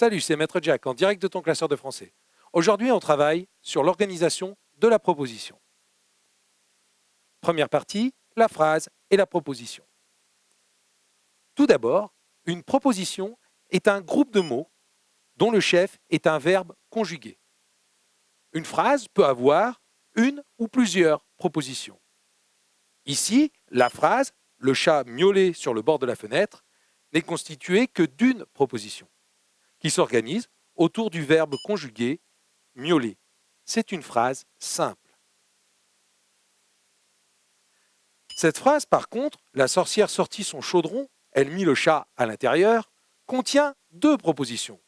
Salut, c'est Maître Jack en direct de ton classeur de français. Aujourd'hui, on travaille sur l'organisation de la proposition. Première partie, la phrase et la proposition. Tout d'abord, une proposition est un groupe de mots dont le chef est un verbe conjugué. Une phrase peut avoir une ou plusieurs propositions. Ici, la phrase « Le chat miaulait sur le bord de la fenêtre » n'est constituée que d'une proposition, qui s'organise autour du verbe conjugué « miauler ». C'est une phrase simple. Cette phrase, par contre, « La sorcière sortit son chaudron, elle mit le chat à l'intérieur » contient deux propositions.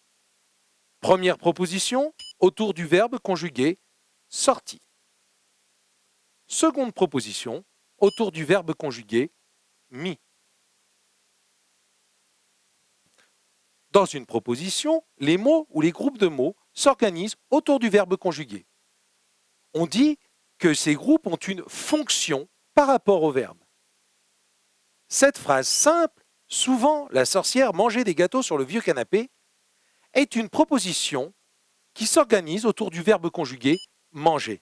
Première proposition, autour du verbe conjugué « sorti ». Seconde proposition, autour du verbe conjugué « mis ». Dans une proposition, les mots ou les groupes de mots s'organisent autour du verbe conjugué. On dit que ces groupes ont une fonction par rapport au verbe. Cette phrase simple, souvent la sorcière mangeait des gâteaux sur le vieux canapé, est une proposition qui s'organise autour du verbe conjugué manger.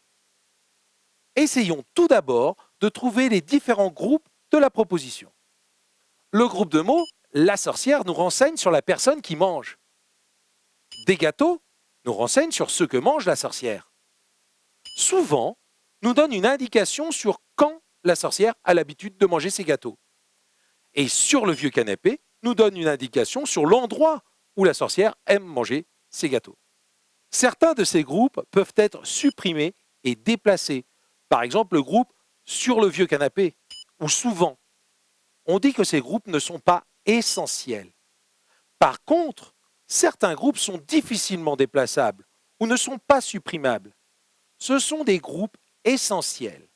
Essayons tout d'abord de trouver les différents groupes de la proposition. Le groupe de mots la sorcière nous renseigne sur la personne qui mange. Des gâteaux nous renseigne sur ce que mange la sorcière. Souvent, nous donne une indication sur quand la sorcière a l'habitude de manger ses gâteaux. Et sur le vieux canapé, nous donne une indication sur l'endroit où la sorcière aime manger ses gâteaux. Certains de ces groupes peuvent être supprimés et déplacés. Par exemple, le groupe « sur le vieux canapé » ou « souvent ». On dit que ces groupes ne sont pas essentiels. Par contre, certains groupes sont difficilement déplaçables ou ne sont pas supprimables. Ce sont des groupes essentiels.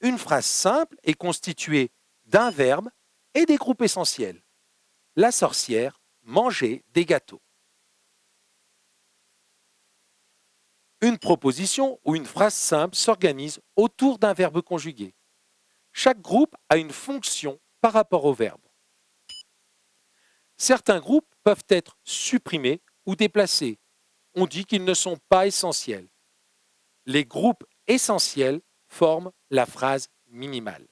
Une phrase simple est constituée d'un verbe et des groupes essentiels. La sorcière mangeait des gâteaux. Une proposition ou une phrase simple s'organise autour d'un verbe conjugué. Chaque groupe a une fonction par rapport au verbe. Certains groupes peuvent être supprimés ou déplacés. On dit qu'ils ne sont pas essentiels. Les groupes essentiels forment la phrase minimale.